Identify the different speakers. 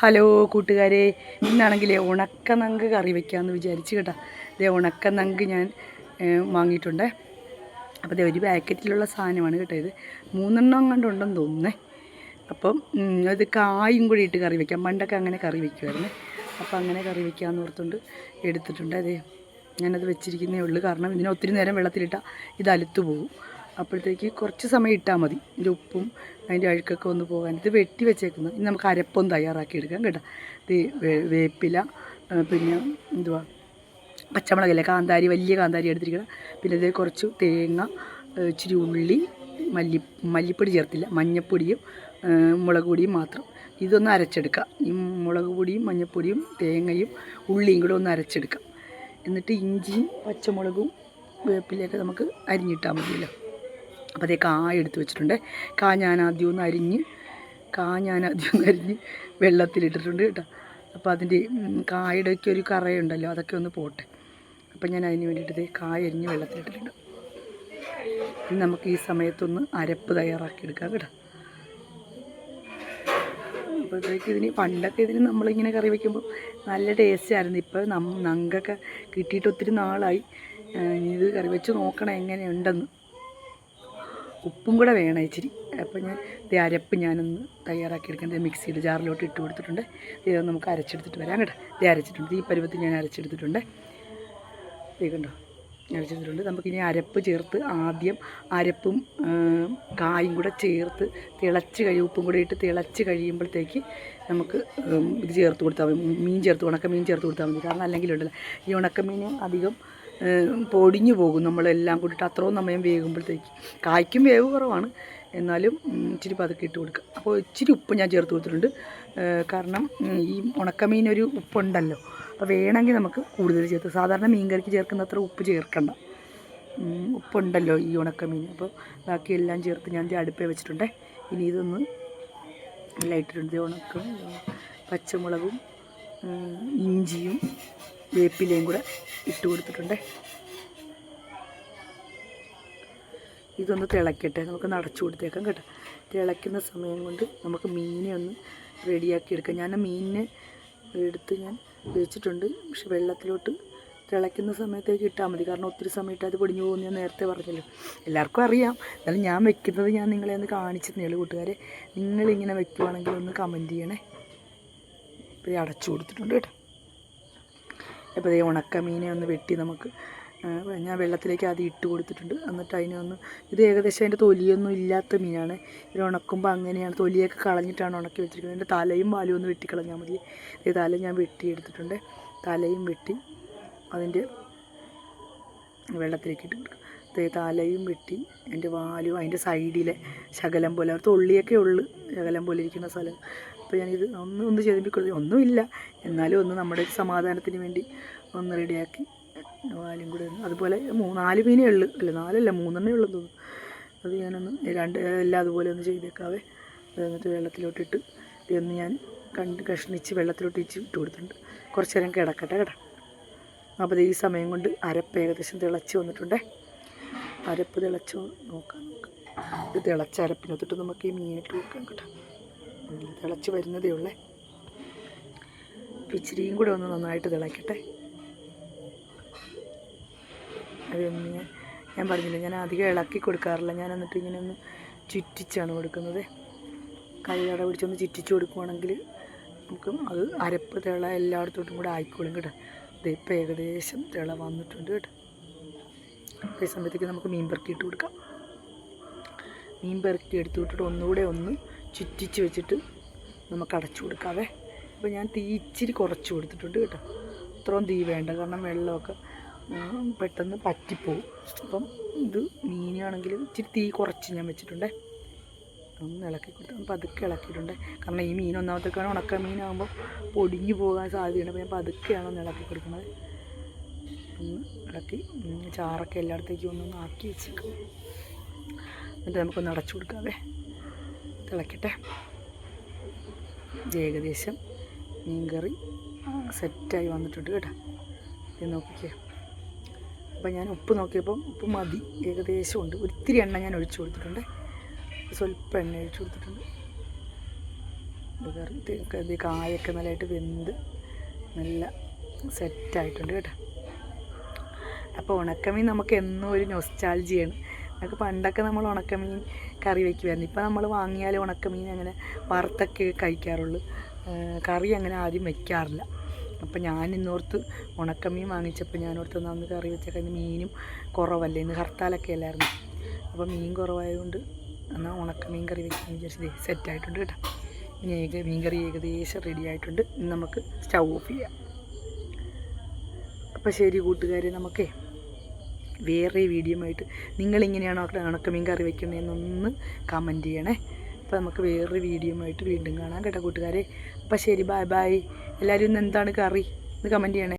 Speaker 1: Hello കൂട്ടുകാരെ, ഇന്നാണെങ്കിലേ ഉണക്കനങ്ക് കറി വയ്ക്കാമെന്ന് വിചാരിച്ച് കേട്ടോ. ഇതേ ഉണക്കനങ്ക് ഞാൻ വാങ്ങിയിട്ടുണ്ട്. അപ്പോൾ ഇതേ ഒരു പാക്കറ്റിലുള്ള സാധനമാണ് കേട്ടോ. ഇത് 3 കണ്ടുണ്ടെന്ന് തോന്നുന്നേ. അപ്പം അത് കായും കൂടി ഇട്ട് കറി വയ്ക്കാം. പണ്ടൊക്കെ അങ്ങനെ കറി വയ്ക്കുമായിരുന്നു. അപ്പോൾ അങ്ങനെ കറി വയ്ക്കാമെന്ന് ഓർത്തുകൊണ്ട് എടുത്തിട്ടുണ്ട്. അതേ ഞാനത് വെച്ചിരിക്കുന്നേ ഉള്ളൂ. കാരണം ഇതിനെ ഒത്തിരി നേരം വെള്ളത്തിലിട്ടാൽ ഇത് അലുത്തു പോകും. അപ്പോഴത്തേക്ക് കുറച്ച് സമയം ഇട്ടാൽ മതി. ഇതിൻ്റെ ഉപ്പും അതിൻ്റെ അഴുക്കൊക്കെ ഒന്ന് പോകാൻ. ഇത് വെട്ടി വെച്ചേക്കുന്നത്. ഇനി നമുക്ക് അരപ്പൊന്ന് തയ്യാറാക്കി എടുക്കാം കേട്ടോ. ഇത് വേപ്പില, പിന്നെ എന്തുവാ പച്ചമുളകല്ലേ, കാന്താരി, വലിയ കാന്താരി എടുത്തിരിക്കണം. പിന്നെ ഇത് കുറച്ച് തേങ്ങ, ഇച്ചിരി ഉള്ളി, മല്ലിപ്പൊടി ചേർത്തില്ല, മഞ്ഞൾപ്പൊടിയും മുളക് പൊടിയും മാത്രം. ഇതൊന്ന് അരച്ചെടുക്കാം. ഈ മുളക് പൊടിയും മഞ്ഞൾപ്പൊടിയും തേങ്ങയും ഉള്ളിയും കൂടെ ഒന്ന് അരച്ചെടുക്കാം. എന്നിട്ട് ഇഞ്ചിയും പച്ചമുളകും വേപ്പിലയൊക്കെ നമുക്ക് അരിഞ്ഞിട്ടാൽ മതിയല്ലോ. അപ്പോൾ അതേ കായ എടുത്ത് വെച്ചിട്ടുണ്ട്. ഞാൻ ആദ്യം ഒന്ന് അരിഞ്ഞ് വെള്ളത്തിലിട്ടിട്ടുണ്ട് കേട്ടോ. അപ്പോൾ അതിൻ്റെ കായയുടെയൊക്കെ ഒരു കറയുണ്ടല്ലോ, അതൊക്കെ ഒന്ന് പോട്ടെ. അപ്പം ഞാൻ അതിന് വേണ്ടിയിട്ട് കായ അരിഞ്ഞ് വെള്ളത്തിലിട്ടിട്ടുണ്ട്. ഇനി നമുക്ക് ഈ സമയത്തൊന്ന് അരപ്പ് തയ്യാറാക്കിയെടുക്കാം കേട്ടോ. അപ്പോഴത്തേക്ക് പണ്ടൊക്കെ നമ്മളിങ്ങനെ കറി വയ്ക്കുമ്പോൾ നല്ല ടേസ്റ്റ് ആയിരുന്നു. ഇപ്പോൾ നങ്കൊക്കെ കിട്ടിയിട്ട് ഒത്തിരി നാളായി. ഇത് കറി വെച്ച് നോക്കണം എങ്ങനെയുണ്ടെന്ന്. ഉപ്പും കൂടെ വേണം ഇച്ചിരി. അപ്പോൾ ഞാൻ അരപ്പ് ഞാനൊന്ന് തയ്യാറാക്കിയെടുക്കുന്നത് മിക്സിയുടെ ജാറിലോട്ട് ഇട്ട് കൊടുത്തിട്ടുണ്ട്. ഇത് നമുക്ക് അരച്ചെടുത്തിട്ട് വരാം കേട്ടോ. ഇത് അരച്ചിട്ടുണ്ട്. ഈ പരുവത്തിൽ ഞാൻ അരച്ചെടുത്തിട്ടുണ്ട്. കണ്ടോ, അരച്ചെടുത്തിട്ടുണ്ട്. നമുക്കിനി അരപ്പ് ചേർത്ത് ആദ്യം അരപ്പും കായും കൂടെ ചേർത്ത് ഉപ്പും കൂടെ ഇട്ട് തിളച്ച് കഴിയുമ്പോഴത്തേക്ക് നമുക്ക് ഇത് ചേർത്ത് കൊടുത്താൽ മതി. ഉണക്കമീൻ ചേർത്ത് കൊടുത്താൽ മതി. കാരണം അല്ലെങ്കിൽ ഉണ്ടല്ലോ, ഈ ഉണക്കമീൻ അധികം പൊടിഞ്ഞു പോകും. നമ്മളെല്ലാം കൂടിയിട്ട് അത്രയും സമയം വേകുമ്പോഴത്തേക്ക്. കായ്ക്കും വേവ് കുറവാണ്, എന്നാലും ഇച്ചിരി പതുക്കെ ഇട്ട് കൊടുക്കുക. അപ്പോൾ ഇച്ചിരി ഉപ്പ് ഞാൻ ചേർത്ത് കൊടുത്തിട്ടുണ്ട്. കാരണം ഈ ഉണക്കമീനൊരു ഉപ്പുണ്ടല്ലോ, അപ്പോൾ വേണമെങ്കിൽ നമുക്ക് കൂടുതൽ ചേർത്ത്. സാധാരണ മീൻ കറിക്ക് ചേർക്കുന്ന അത്ര ഉപ്പ് ചേർക്കണ്ട, ഉപ്പുണ്ടല്ലോ ഈ ഉണക്കമീൻ. അപ്പോൾ ബാക്കി എല്ലാം ചേർത്ത് ഞാൻ അടുപ്പേ വെച്ചിട്ടുണ്ട്. ഇനി ഇതൊന്ന് എല്ലാം ഇട്ടിട്ടുണ്ട്. പച്ചമുളകും ഇഞ്ചിയും വേപ്പിലയും കൂടെ ഇട്ട് കൊടുത്തിട്ടുണ്ട്. ഇതൊന്ന് തിളക്കട്ടെ, നമുക്ക് അടച്ചു കൊടുത്തേക്കാം കേട്ടോ. തിളയ്ക്കുന്ന സമയം കൊണ്ട് നമുക്ക് മീനെ ഒന്ന് റെഡിയാക്കി എടുക്കാം. ഞാൻ മീനിനെ എടുത്ത് ഞാൻ വെച്ചിട്ടുണ്ട്. പക്ഷെ വെള്ളത്തിലോട്ട് തിളയ്ക്കുന്ന സമയത്തേക്ക് ഇട്ടാൽ മതി. കാരണം ഒത്തിരി സമയം ഇട്ടാൽ അത് പൊടിഞ്ഞു പോകുമെന്ന് ഞാൻ നേരത്തെ പറഞ്ഞല്ലോ. എല്ലാവർക്കും അറിയാം. എന്നാലും ഞാൻ വെക്കുന്നത് ഞാൻ നിങ്ങളെ ഒന്ന് കാണിച്ചെന്നേ കൂട്ടുകാരെ. നിങ്ങളിങ്ങനെ വെക്കുവാണെങ്കിൽ ഒന്ന് കമൻറ്റ് ചെയ്യണേ. ഇപ്പോൾ അടച്ചു കൊടുത്തിട്ടുണ്ട് കേട്ടോ. അപ്പോൾ ഈ ഉണക്കമീനെ ഒന്ന് വെട്ടി നമുക്ക് ഞാൻ വെള്ളത്തിലേക്ക് ആദ്യം ഇട്ട് കൊടുത്തിട്ടുണ്ട്. എന്നിട്ട് അതിനൊന്ന് ഇത് ഏകദേശം അതിൻ്റെ തൊലിയൊന്നും ഇല്ലാത്ത മീനാണ്. ഇത് ഉണക്കുമ്പോൾ അങ്ങനെയാണ്, തൊലിയൊക്കെ കളഞ്ഞിട്ടാണ് ഉണക്കി വെച്ചിരിക്കുന്നത്. അതിൻ്റെ തലയും പാലും ഒന്ന് വെട്ടിക്കളഞ്ഞാൽ മതി. ഈ തല ഞാൻ വെട്ടിയെടുത്തിട്ടുണ്ട്. തലയും വെട്ടി അതിൻ്റെ വെള്ളത്തിലേക്ക് ഇട്ട് കൊടുക്കും. തലയും വെട്ടി അതിൻ്റെ വാലും അതിൻ്റെ സൈഡിലെ ശകലം പോലെ തൊള്ളിയൊക്കെ ഉള്ളു ശകലം പോലെ ഇരിക്കുന്ന സ്ഥലം. അപ്പോൾ ഞാനിത് ഒന്ന് ചെയ്തിപ്പിക്കൊള്ളു, ഒന്നുമില്ല എന്നാലും ഒന്ന് നമ്മുടെ ഒരു സമാധാനത്തിന് വേണ്ടി ഒന്ന് റെഡിയാക്കി വാലും കൂടെ ഒന്ന്. അതുപോലെ 4 മീനേ ഉള്ളു, അല്ല 4 3 ഉള്ളെന്ന് തോന്നുന്നു. അത് ഞാനൊന്ന് എല്ലാം അതുപോലെ ഒന്ന് ചെയ്തേക്കാവേ. എന്നിട്ട് വെള്ളത്തിലോട്ടിട്ട് ഇതൊന്ന് ഞാൻ കഷ്ണിച്ച് വെള്ളത്തിലോട്ട് ഇട്ട് കൊടുത്തിട്ടുണ്ട്. കുറച്ച് നേരം കിടക്കട്ടെ കേട്ടോ. അപ്പോൾ ഈ സമയം കൊണ്ട് അരപ്പ് ഏകദേശം തിളച്ച് വന്നിട്ടുണ്ടേ. അരപ്പ് തിളച്ച് നോക്കാം. ഇത് തിളച്ച അരപ്പിനൊത്തിട്ട് നമുക്ക് ഈ മീനിട്ട് കൊടുക്കാം കേട്ടോ. തിളച്ച് വരുന്നതേ ഉള്ളേ. ഇച്ചിരിയും കൂടെ ഒന്ന് നന്നായിട്ട് തിളയ്ക്കട്ടെ. അതൊന്ന് ഞാൻ പറഞ്ഞില്ല, ഞാൻ അധികം ഇളക്കി കൊടുക്കാറില്ല. ഞാൻ എന്നിട്ട് ഇങ്ങനെ ഒന്ന് ചുറ്റിച്ചാണ് കൊടുക്കുന്നത്. കൈയട പിടിച്ചൊന്ന് ചുറ്റിച്ച് കൊടുക്കുവാണെങ്കിൽ നമുക്ക് അത് അരപ്പ് തിള എല്ലായിടത്തോട്ടും കൂടെ ആയിക്കോളും കേട്ടോ. ഇതിപ്പോൾ ഏകദേശം തിള വന്നിട്ടുണ്ട് കേട്ടോ. ഈ സമയത്തേക്ക് നമുക്ക് മീൻ പെറുക്കി ഇട്ട് കൊടുക്കാം. മീൻ പെറുക്കി എടുത്ത് വിട്ടിട്ട് ഒന്നുകൂടെ ഒന്ന് ചുറ്റിച്ച് വെച്ചിട്ട് നമുക്ക് അടച്ചു കൊടുക്കാവേ. അപ്പോൾ ഞാൻ തീ ഇച്ചിരി കുറച്ച് കൊടുത്തിട്ടുണ്ട് കേട്ടോ. അത്രയും തീ വേണ്ട, കാരണം വെള്ളമൊക്കെ പെട്ടെന്ന് പറ്റിപ്പോവും. അപ്പം ഇത് മീനാണെങ്കിലും ഇച്ചിരി തീ കുറച്ച് ഞാൻ വെച്ചിട്ടുണ്ടേ. ഒന്ന് ഇളക്കി കൊടുത്ത് പതുക്കെ ഇളക്കിയിട്ടുണ്ട്. കാരണം ഈ മീൻ ഒന്നാമത്തേക്കാണ് ഉണക്ക മീനാകുമ്പോൾ പൊടിഞ്ഞു പോകാൻ സാധ്യതയുണ്ട്. അപ്പോൾ ഞാൻ പതുക്കെയാണ് ഒന്ന് ഇളക്കി കൊടുക്കുന്നത്. ഒന്ന് ഇളക്കി ചാറൊക്കെ എല്ലായിടത്തേക്കും ഒന്നൊന്ന് ആക്കി വെച്ചേക്കും. എന്നിട്ട് നമുക്കൊന്ന് അടച്ചു കൊടുക്കാവേ. തിളക്കട്ടെ. ഏകദേശം മീൻകറി സെറ്റായി വന്നിട്ടുണ്ട് കേട്ടോ. ഇത് നോക്കിക്കേ. അപ്പോൾ ഞാൻ ഉപ്പ് നോക്കിയപ്പം ഉപ്പ് മതി, ഏകദേശം ഉണ്ട്. ഒത്തിരി എണ്ണ ഞാൻ ഒഴിച്ചു കൊടുത്തിട്ടുണ്ട്. സ്വല്പം എണ്ണ ഒഴിച്ചു കൊടുത്തിട്ടുണ്ട്. ഇത് കായൊക്കെ നല്ലതായിട്ട് വെന്ത് നല്ല സെറ്റായിട്ടുണ്ട് കേട്ടോ. അപ്പോൾ ഉണക്കമീൻ നമുക്ക് എന്നും ഒരു നൊസ്റ്റാൾജിയാണ്. നമുക്ക് പണ്ടൊക്കെ നമ്മൾ ഉണക്കമീൻ കറി വയ്ക്കുമായിരുന്നു. ഇപ്പോൾ നമ്മൾ വാങ്ങിയാൽ ഉണക്കമീൻ അങ്ങനെ വറുത്തൊക്കെ കഴിക്കാറുള്ളൂ, കറി അങ്ങനെ ആദ്യം വയ്ക്കാറില്ല. അപ്പോൾ ഞാൻ ഇന്നോർത്ത് ഉണക്കമീൻ വാങ്ങിച്ചപ്പോൾ ഞാനോർത്ത് അന്ന് കറി വെച്ചൊക്കെ ഇന്ന് മീനും കുറവല്ലേ, ഇന്ന് ഹർത്താലൊക്കെ അല്ലായിരുന്നു. അപ്പോൾ മീൻ കുറവായതുകൊണ്ട് എന്നാൽ ഉണക്കമീൻ കറി വയ്ക്കാൻ വിചാരിച്ചത് സെറ്റായിട്ടുണ്ട് കേട്ടോ. ഇനി മീൻ കറി ഏകദേശം റെഡി ആയിട്ടുണ്ട്. ഇനി നമുക്ക് സ്റ്റൗ ഓഫ് ചെയ്യാം. അപ്പോൾ ശരി കൂട്ടുകാരെ, നമുക്കേ വേറെ വീഡിയോ ആയിട്ട് നിങ്ങളിങ്ങനെയാണോ ഉണക്കമീൻ കറി വയ്ക്കുന്നതെന്നൊന്ന് കമൻറ്റ് ചെയ്യണേ. അപ്പോൾ നമുക്ക് വേറൊരു വീഡിയോ ആയിട്ട് വീണ്ടും കാണാം കേട്ടോ കൂട്ടുകാരെ. അപ്പോൾ ശരി, ബൈ ബൈ. എല്ലാവരും ഇന്ന് എന്താണ് കറി എന്ന് കമൻറ്റ് ചെയ്യണേ.